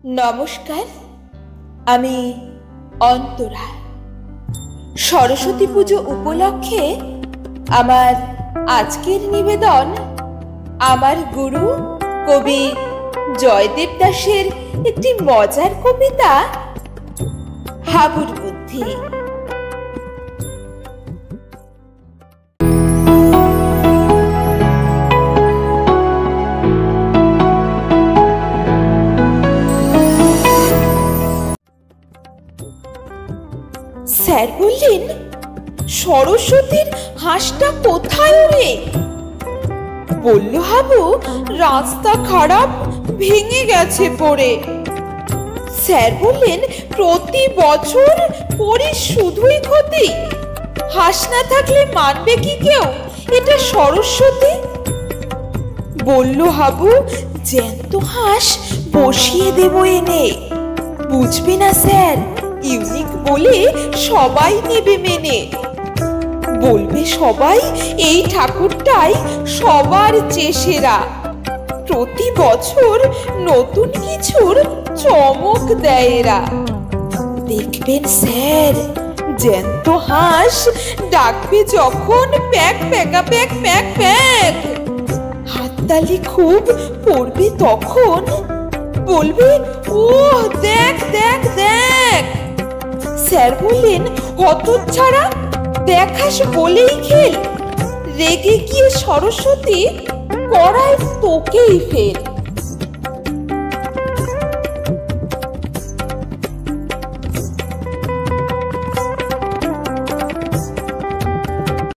নমস্কার, আমি অন্তরা। সরস্বতী পুজো উপলক্ষে আমার আজকের নিবেদন আমার গুরু কবি জয়দেব দাসের একটি মজার কবিতা হাবুর বুদ্ধি। স্যার বললেন, সরস্বতীর হাঁসটা কোথায় রে? বলল হাবু, রাস্তা খারাপ, ভেঙে গেছে পড়ে। স্যার বললেন, প্রতি বছর করিস শুধুই ক্ষতি, হাঁস না থাকলে মানবে কি কেউ এটা সরস্বতী? বলল হাবু, জ্যান্ত হাঁস বসিয়ে দেব এনে। বুঝবে না স্যার, ইউনিক বলে সবাই নেবে মেনে। বলবে সবাই এই ঠাকুরটাই সবার চেয়ে সেরা, প্রতি বছর নতুন কিছুর চমক দেয় এরা। দেখবেন স্যার, জ্যান্ত হাঁস ডাকবে যখন প্যাক প্যাকা প্যাক প্যাক প্যাক, হাততালি খুব পড়বে তখন, বলবে ও দেখ দেখ দেখ। স্যার বললেন, হতচ্ছাড়া, দেখাস বলেই খেল, রেগে গিয়ে সরস্বতী করায় তোকেই ফেল।